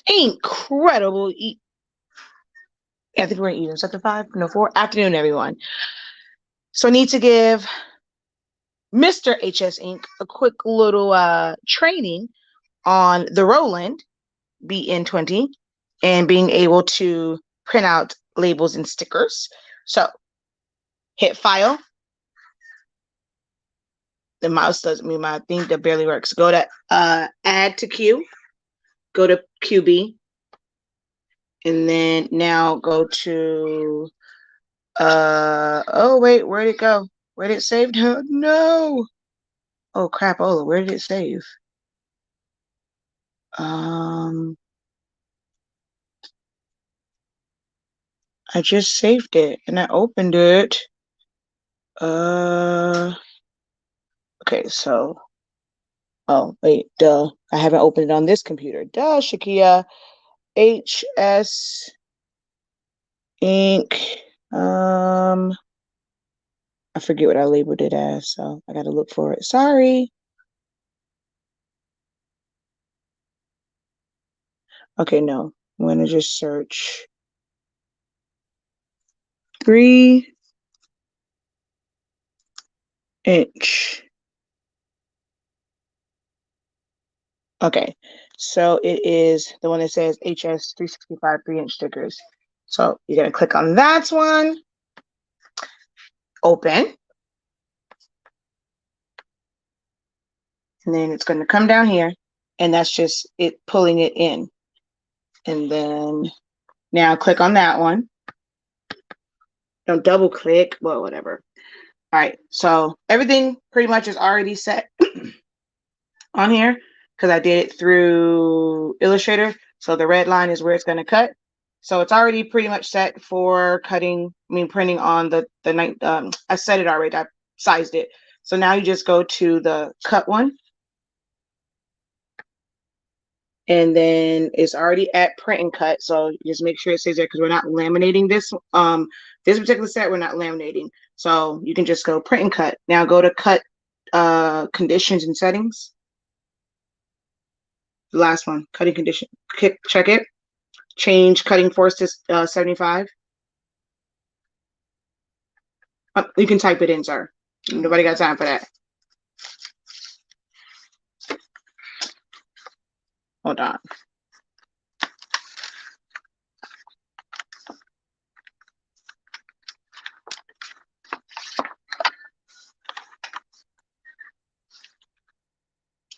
incredible I think we're eating something 4 afternoon, everyone. So I need to give Mr. HS Inc. a quick little training on the Roland BN20 and being able to print out labels and stickers. So hit file. The mouse doesn't mean my thing that barely works. Go to add to queue. Go to QB. And then now go to oh wait, where'd it go? Where did it save? No. Oh crapola, where did it save? I just saved it and I opened it. Okay, so oh wait, duh. I haven't opened it on this computer. Duh, Shakia. HS Inc. I forget what I labeled it as, so I gotta look for it. Sorry. Okay, no. I'm gonna just search 3-inch. Okay, so it is the one that says HS 365 3-inch stickers. So you're gonna click on that one, open, and then it's gonna come down here, and that's just it pulling it in. And then now click on that one. Don't double click, well, whatever. All right, so everything pretty much is already set on here because I did it through Illustrator. So the red line is where it's going to cut. So it's already pretty much set for cutting, printing on the night. I set it already, I sized it. So now you just go to the cut one. And then it's already at print and cut. So just make sure it stays there because we're not laminating this. This particular set, we're not laminating. So you can just go print and cut. Now go to cut conditions and settings. The last one, cutting condition. Check it. Change cutting force to 75. You can type it in, sir. Nobody got time for that. Hold on.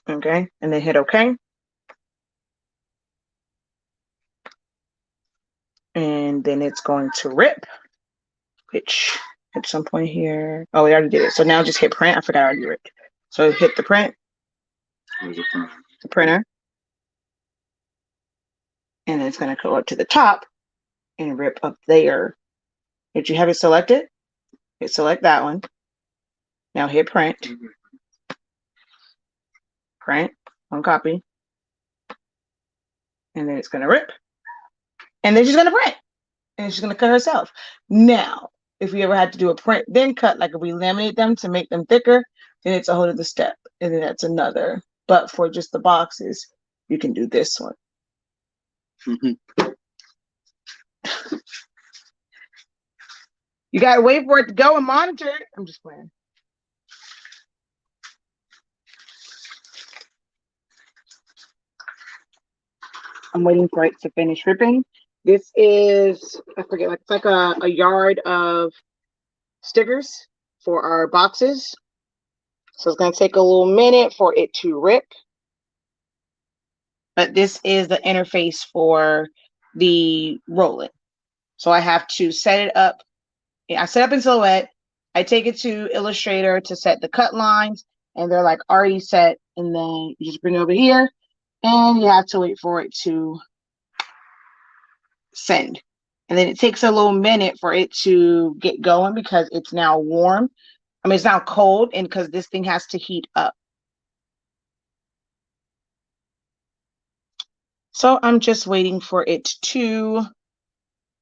Okay, and then hit OK. And then it's going to rip, which at some point here, oh, we already did it. So now just hit print. I forgot I already did it. So hit the print, the printer, and then it's going to go up to the top and rip up there. Did you have it selected? Hit select that one. Now hit print. Print, one copy. And then it's going to rip. And then she's going to print. And she's going to cut herself. Now, if we ever had to do a print, then cut, like if we laminate them to make them thicker, then it's a whole other step. And then that's another. But for just the boxes, you can do this one. You got to wait for it to go and monitor it. I'm just playing. I'm waiting for it to finish ripping. This is, I forget, it's like a yard of stickers for our boxes. So it's going to take a little minute for it to rip. But this is the interface for the Roland. So I have to set it up. I set up in Silhouette. I take it to Illustrator to set the cut lines, and they're like already set. And then you just bring it over here, and you have to wait for it to send. And then it takes a little minute for it to get going because it's now warm. It's now cold, and because this thing has to heat up. So I'm just waiting for it to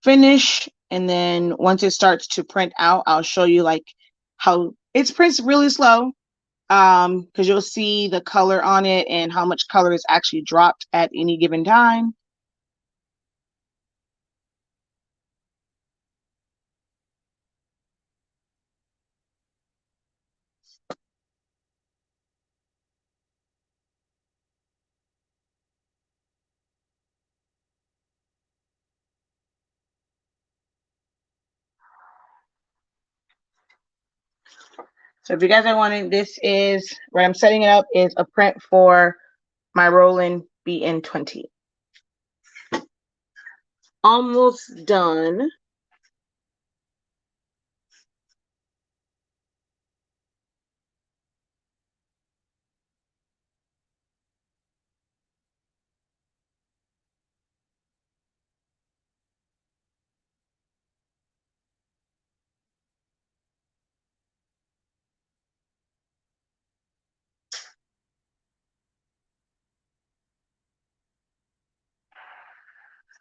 finish. And then once it starts to print out, I'll show you like how it prints really slow. Because you'll see the color on it and how much color is actually dropped at any given time. So if you guys are wondering, this is what I'm setting it up is a print for my Roland BN20. Almost done.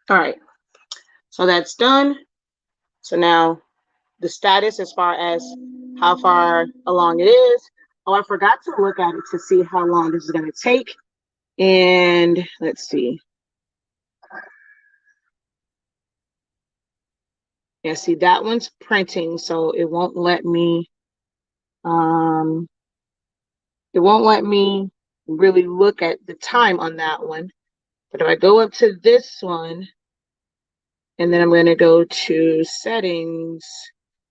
All right, so that's done. So now the status as far as how far along it is. Oh, I forgot to look at it to see how long this is going to take. And let's see. Yeah, see, that one's printing, so it won't let me really look at the time on that one. But if I go up to this one, and then I'm going to go to settings.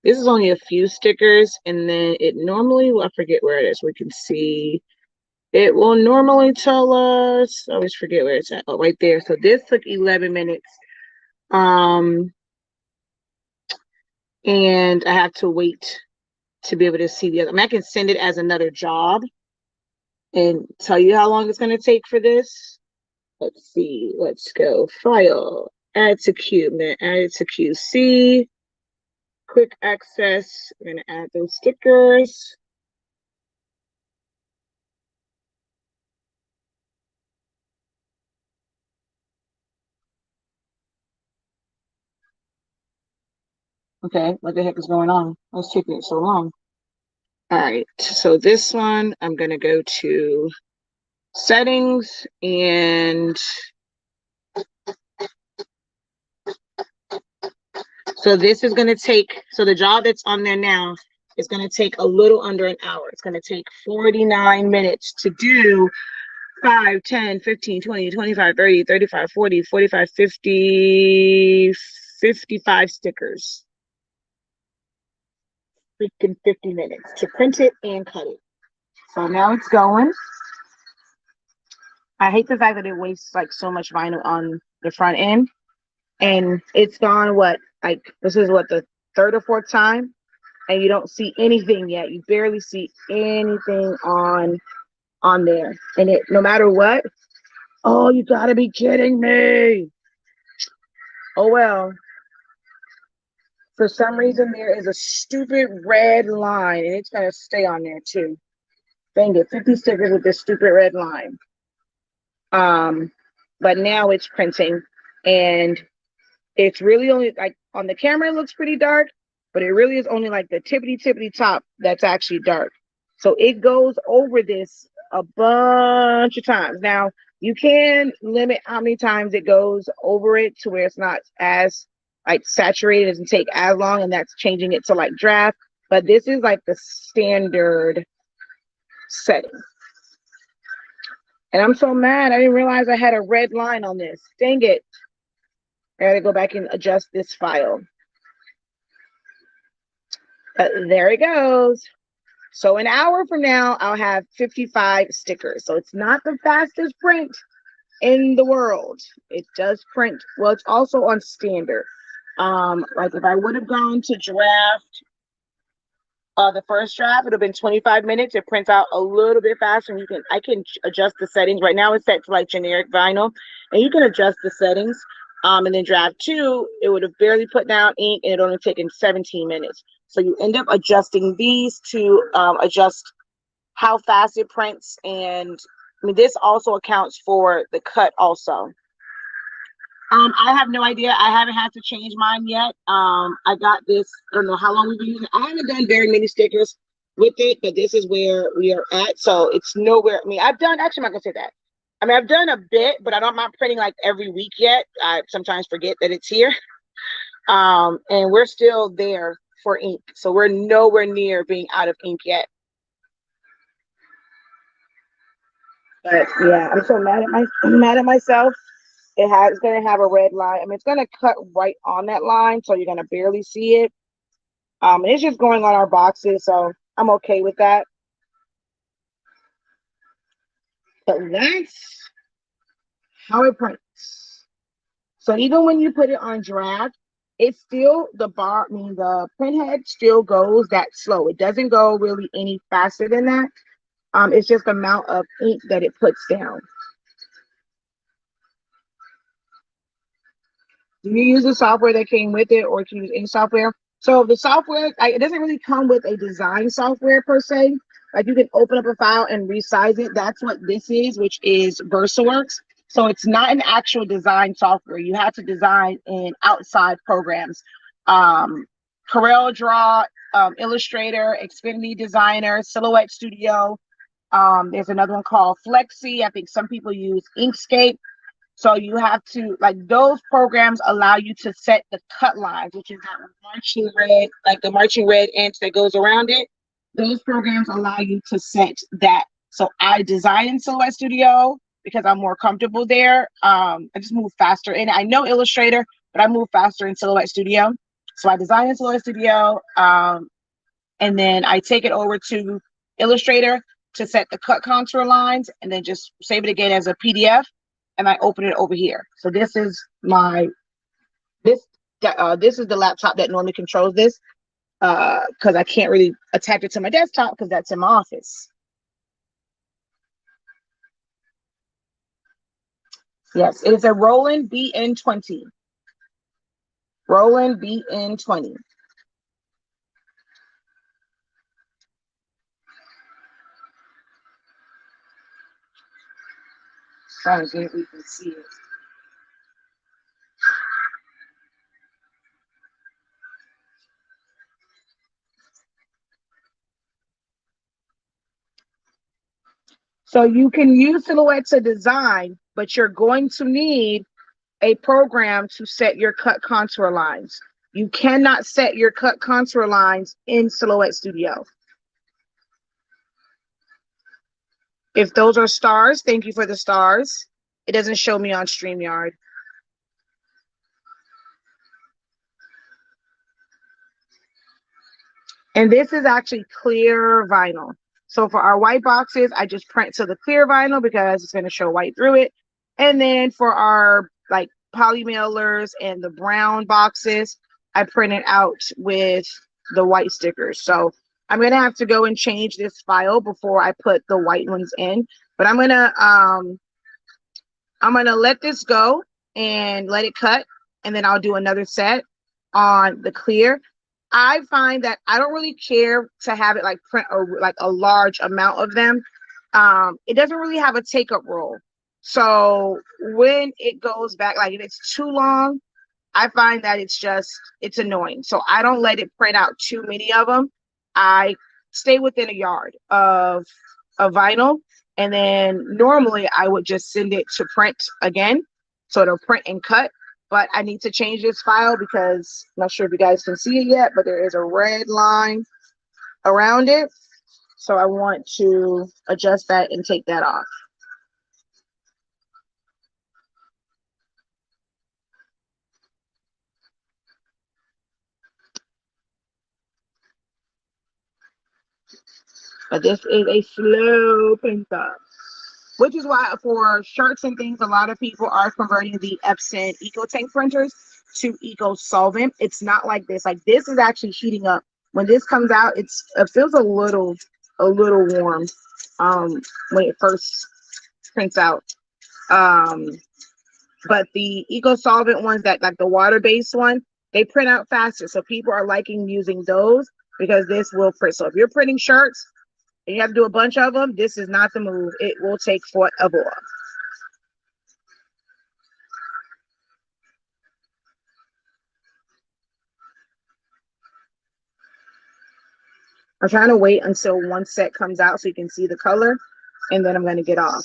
This is only a few stickers, and then it normally, I forget where it is. We can see it will normally tell us, I always forget where it's at. Oh, right there. So this took 11 minutes. And I have to wait to be able to see the other. I mean, I can send it as another job and tell you how long it's going to take for this. Let's see. Let's go. File. Add to queue. I'm going to add it to QC. Quick access. I'm going to add those stickers. Okay, what the heck is going on? What's taking it so long? All right, so this one, I'm going to go to settings, and so this is going to take, so the job that's on there now is going to take a little under an hour. It's going to take 49 minutes to do 5, 10, 15, 20, 25, 30, 35, 40, 45, 50, 55 stickers. Freaking 50 minutes to print it and cut it. So now it's going. I hate the fact that it wastes like so much vinyl on the front end. And it's gone, what, like this is what, the third or fourth time? And you don't see anything yet. You barely see anything on there. And it, no matter what, oh, you gotta be kidding me. Oh well. For some reason there is a stupid red line, and it's gonna stay on there too. Dang it, 50 stickers with this stupid red line. But now it's printing, and it's really only like on the camera it looks pretty dark, but it really is only like the tippity top that's actually dark. So it goes over this a bunch of times. Now you can limit how many times it goes over it to where it's not as like saturated, doesn't take as long, and that's changing it to like draft. But this is like the standard setting. And I'm so mad. I didn't realize I had a red line on this. Dang it. I gotta go back and adjust this file. But there it goes. So an hour from now, I'll have 55 stickers. So it's not the fastest print in the world. It does print. Well, it's also on standard. Like if I would have gone to draft, the first draft, it would have been 25 minutes. It prints out a little bit faster, and I can adjust the settings. Right now it's set to like generic vinyl, and you can adjust the settings. And then draft 2, it would have barely put down ink, and it only taken 17 minutes. So you end up adjusting these to adjust how fast it prints. And I mean, this also accounts for the cut also. I have no idea. I haven't had to change mine yet. I got this, I don't know how long we've been using it. I haven't done very many stickers with it, but this is where we are at. So it's nowhere. I mean, actually, I'm not gonna say that. I mean, I've done a bit, but I'm not printing like every week yet. I sometimes forget that it's here. And we're still there for ink. So we're nowhere near being out of ink yet. But yeah, I'm so mad at myself. It's gonna have a red line. I mean, it's gonna cut right on that line, so you're gonna barely see it. And it's just going on our boxes. So I'm okay with that. But that's how it prints. So even when you put it on draft, it's still the print head still goes that slow. It doesn't go really any faster than that. It's just the amount of ink that it puts down. Do you use the software that came with it, or can you use any software? So the software, it doesn't really come with a design software per se. Like you can open up a file and resize it. That's what this is, which is VersaWorks. So it's not an actual design software. You have to design in outside programs. Um, Corel Draw, Illustrator, Xfinity Designer, Silhouette Studio. There's another one called Flexi. I think some people use Inkscape. So you have to, like, those programs allow you to set the cut lines, which is that marching red, like the marching red inch that goes around it. Those programs allow you to set that. So I design in Silhouette Studio because I'm more comfortable there. I just move faster. And I know Illustrator, but I move faster in Silhouette Studio. So I design in Silhouette Studio, and then I take it over to Illustrator to set the cut contour lines, and then just save it again as a PDF, and I open it over here. So this is this is the laptop that normally controls this, because I can't really attach it to my desktop because that's in my office. Yes, it is a Roland BN20. Roland BN20. Trying to see if we can see it. So you can use Silhouette to design, but you're going to need a program to set your cut contour lines. You cannot set your cut contour lines in Silhouette Studio. If those are stars, thank you for the stars. It doesn't show me on StreamYard. And this is actually clear vinyl. So for our white boxes, I just print to the clear vinyl because it's going to show white through it. And then for our like poly mailers and the brown boxes, I print it out with the white stickers. So I'm going to have to go and change this file before I put the white ones in. But I'm gonna let this go and let it cut, and then I'll do another set on the clear. I find that I don't really care to have it like print or like a large amount of them. It doesn't really have a take up roll. So when it goes back, like if it's too long, I find that it's annoying. So I don't let it print out too many of them. I stay within a yard of vinyl, and then normally I would just send it to print again, so it'll print and cut. But I need to change this file because I'm not sure if you guys can see it yet, but there is a red line around it. So I want to adjust that and take that off. But this is a slow printer, which is why for shirts and things, a lot of people are converting the Epson EcoTank printers to Eco Solvent. It's not like this. Like this is actually heating up. When this comes out, it feels a little warm when it first prints out. Um, but the Eco Solvent ones, that like the water-based one, they print out faster. So people are liking using those because this will print. So if you're printing shirts and you have to do a bunch of them, this is not the move. It will take forever. I'm trying to wait until one set comes out so you can see the color, and then I'm going to get off.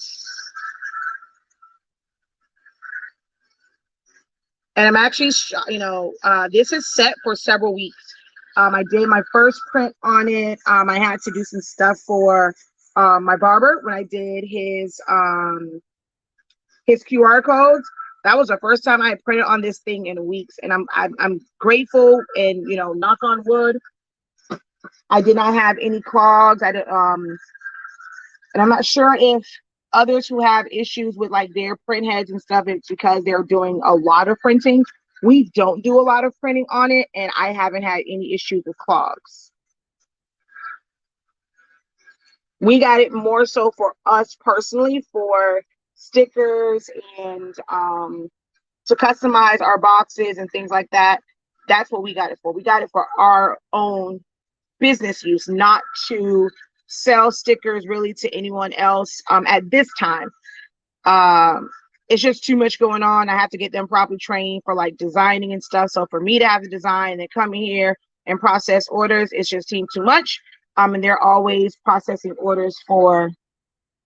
And I'm actually, this is set for several weeks. I did my first print on it. I had to do some stuff for my barber when I did his QR codes. That was the first time I had printed on this thing in weeks, and I'm grateful, and knock on wood, I did not have any clogs. And I'm not sure if others who have issues with like their print heads and stuff, it's because they're doing a lot of printing. We don't do a lot of printing on it, and I haven't had any issues with clogs. We got it more so for us personally for stickers and to customize our boxes and things like that. That's what we got it for. We got it for our own business use, not to sell stickers really to anyone else at this time. It's just too much going on. I have to get them properly trained for like designing and stuff. So for me to have the design and then come in here and process orders, it's just seemed too much. And they're always processing orders for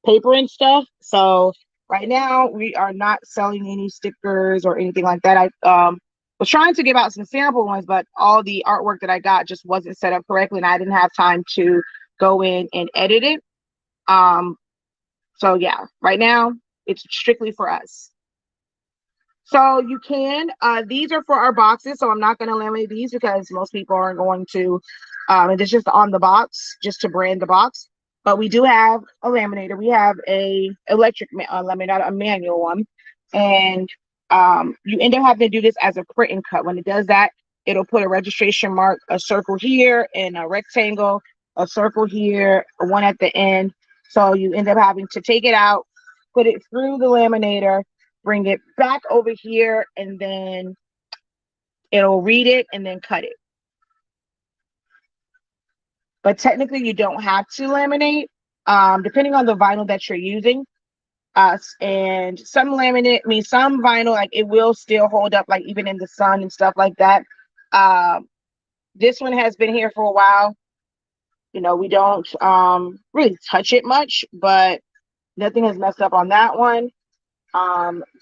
paper and stuff. So right now we are not selling any stickers or anything like that. I was trying to give out some sample ones, but all the artwork that I got just wasn't set up correctly, and I didn't have time to go in and edit it. So yeah, right now it's strictly for us. So you can, these are for our boxes. So I'm not going to laminate these because most people aren't going to, and it's just on the box, just to brand the box. But we do have a laminator. We have a electric laminator, a manual one. And you end up having to do this as a print and cut. When it does that, it'll put a registration mark, a circle here, and a rectangle, a circle here, one at the end. So you end up having to take it out, put it through the laminator, bring it back over here, and then it'll read it and then cut it. But technically, you don't have to laminate, depending on the vinyl that you're using. And some laminate, I mean, some vinyl, like it will still hold up, like even in the sun and stuff like that. This one has been here for a while. You know, we don't really touch it much, but nothing has messed up on that one.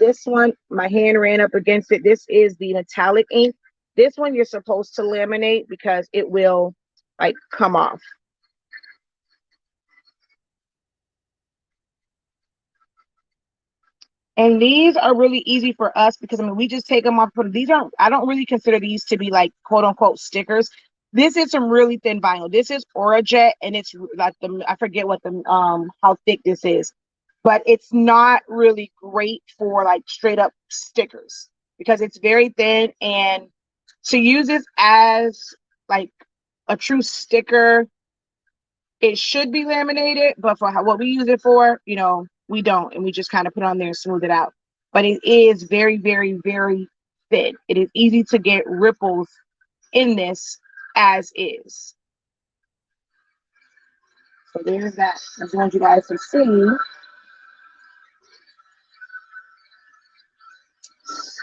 This one, my hand ran up against it. This is the metallic ink. This one you're supposed to laminate because it will like come off. And these are really easy for us because I mean we just take them off. But these aren't. I don't really consider these to be like quote unquote stickers. This is some really thin vinyl. This is Orajet, and it's like the I forget what the how thick this is, but it's not really great for like straight up stickers because it's very thin. And to use this as like a true sticker, it should be laminated, but for what we use it for, you know, we don't, and we just kind of put it on there and smooth it out. But it is very, very, very thin. It is easy to get ripples in this as is. So there's that. I just want you guys to see.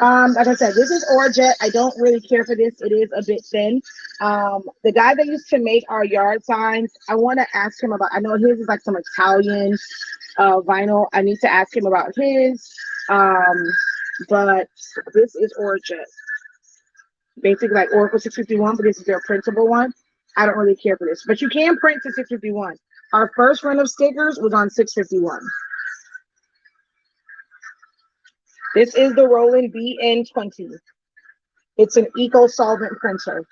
Like I said, this is Orjet. I don't really care for this. It is a bit thin. The guy that used to make our yard signs, I want to ask him about. I know his is like some Italian vinyl. I need to ask him about his. But this is Orjet. Basically like Oracle 651, but this is their printable one. I don't really care for this, but you can print to 651. Our first run of stickers was on 651. This is the Roland BN20. It's an eco solvent printer.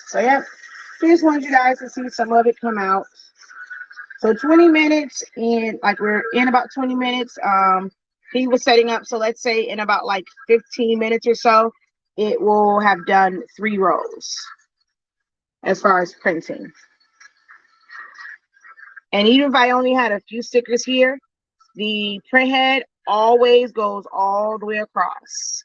So yeah, just wanted you guys to see some of it come out. So 20 minutes, and like we're in about 20 minutes. He was setting up, so let's say in about like 15 minutes or so, it will have done 3 rows as far as printing. And even if I only had a few stickers here, the print head always goes all the way across.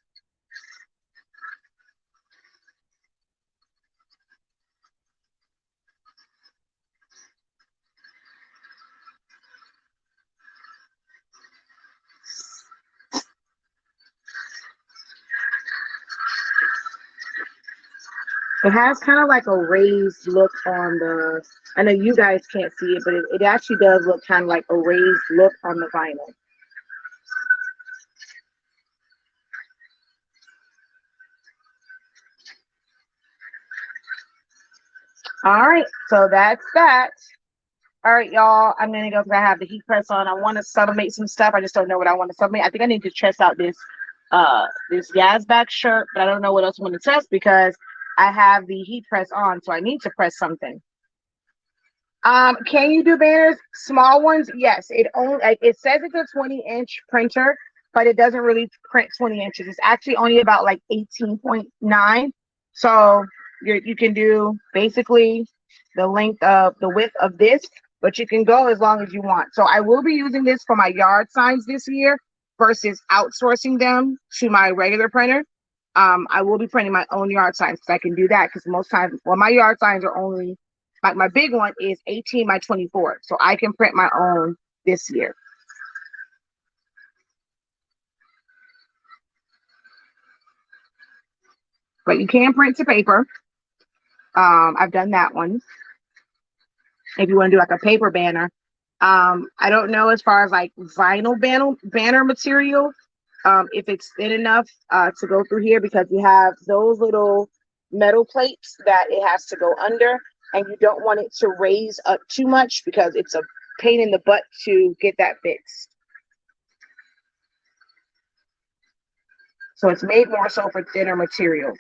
It has kind of like a raised look on the, I know you guys can't see it, but it actually does look kind of like a raised look on the vinyl. All right, so that's that. All right, y'all. I'm gonna go because I have the heat press on. I want to sublimate some stuff. I just don't know what I want to sublimate. I think I need to test out this Yazback shirt, but I don't know what else I want to test because I have the heat press on, so I need to press something. Can you do banners? Small ones? Yes. It says it's a 20-inch printer, but it doesn't really print 20 inches. It's actually only about like 18.9. So you can do basically the width of this, but you can go as long as you want. So I will be using this for my yard signs this year versus outsourcing them to my regular printer. I will be printing my own yard signs because I can do that because most times, well, my yard signs are only like my big one is 18 by 24. So I can print my own this year. But you can print to paper. I've done that one. If you want to do like a paper banner. I don't know as far as like vinyl banner material, if it's thin enough to go through here because you have those little metal plates that it has to go under, and you don't want it to raise up too much because it's a pain in the butt to get that fixed. So it's made more so for thinner material.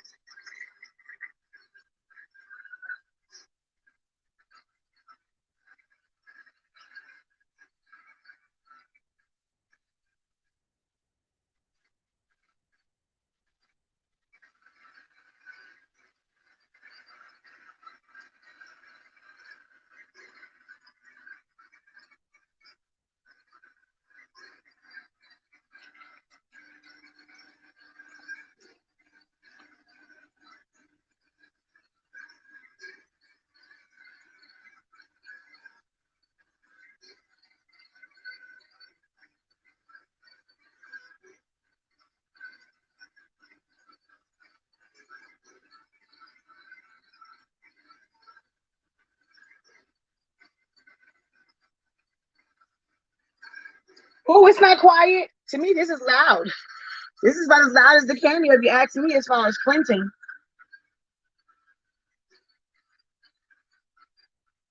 Oh, it's not quiet. To me, this is loud. This is about as loud as the cameo if you ask me as far as printing.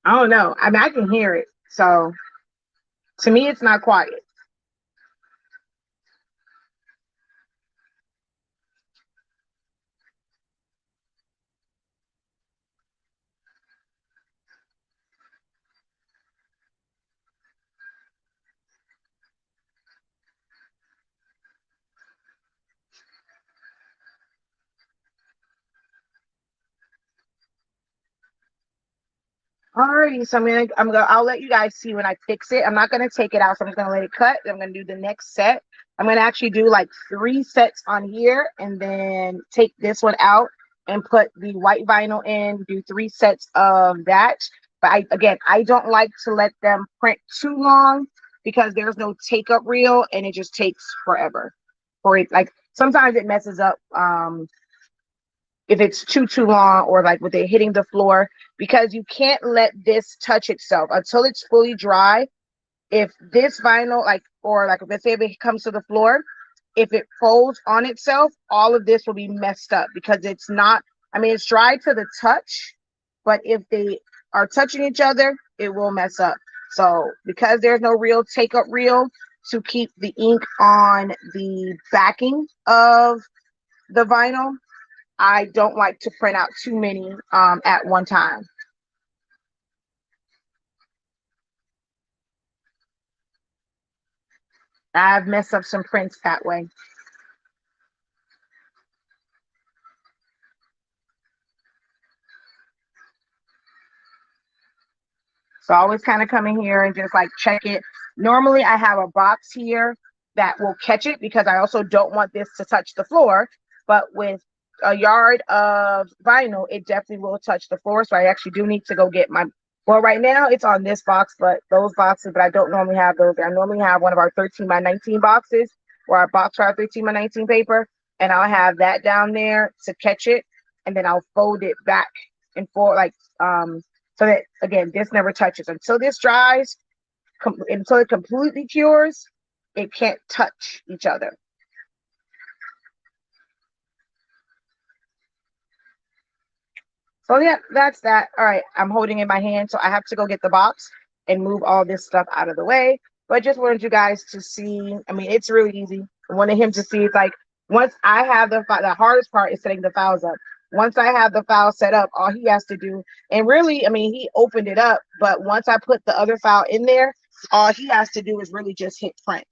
I don't know. I mean, I can hear it. So to me, it's not quiet. Alrighty, so I'll let you guys see when I fix it. I'm not gonna take it out, so I'm just gonna let it cut. I'm gonna do the next set. I'm gonna actually do like 3 sets on here and then take this one out and put the white vinyl in, do 3 sets of that. But I don't like to let them print too long because there's no take up reel and it just takes forever. Or it like sometimes it messes up if it's too long or like with it hitting the floor, because you can't let this touch itself until it's fully dry. If this vinyl, like, or like let's say if it comes to the floor, if it folds on itself, all of this will be messed up because it's not, I mean, it's dry to the touch, but if they are touching each other, it will mess up. So because there's no real take up reel to keep the ink on the backing of the vinyl, I don't like to print out too many at one time. I've messed up some prints that way. So I always kind of come in here and just like check it. Normally I have a box here that will catch it because I also don't want this to touch the floor. But with a yard of vinyl, it definitely will touch the floor. So I actually do need to go get my, well, right now it's on this box, but those boxes, but I don't normally have those. I normally have one of our 13 by 19 boxes or our box for our 13 by 19 paper. And I'll have that down there to catch it. and then I'll fold it back and forth, like, so that, again, this never touches. Until this dries, until it completely cures, it can't touch each other. So yeah, that's that. All right, I'm holding in my hand, so I have to go get the box and move all this stuff out of the way. But I just wanted you guys to see. I mean, it's really easy. I wanted him to see. It's like, once I have the hardest part is setting the files up. Once I have the file set up, all he has to do, and really, I mean, he opened it up, but once I put the other file in there, all he has to do is really just hit print.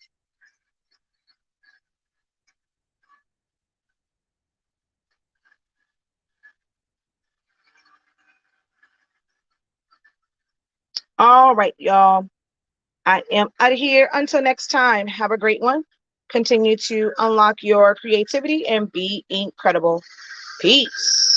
All right, y'all. I am out of here. Until next time, have a great one. Continue to unlock your creativity and be incredible. Peace.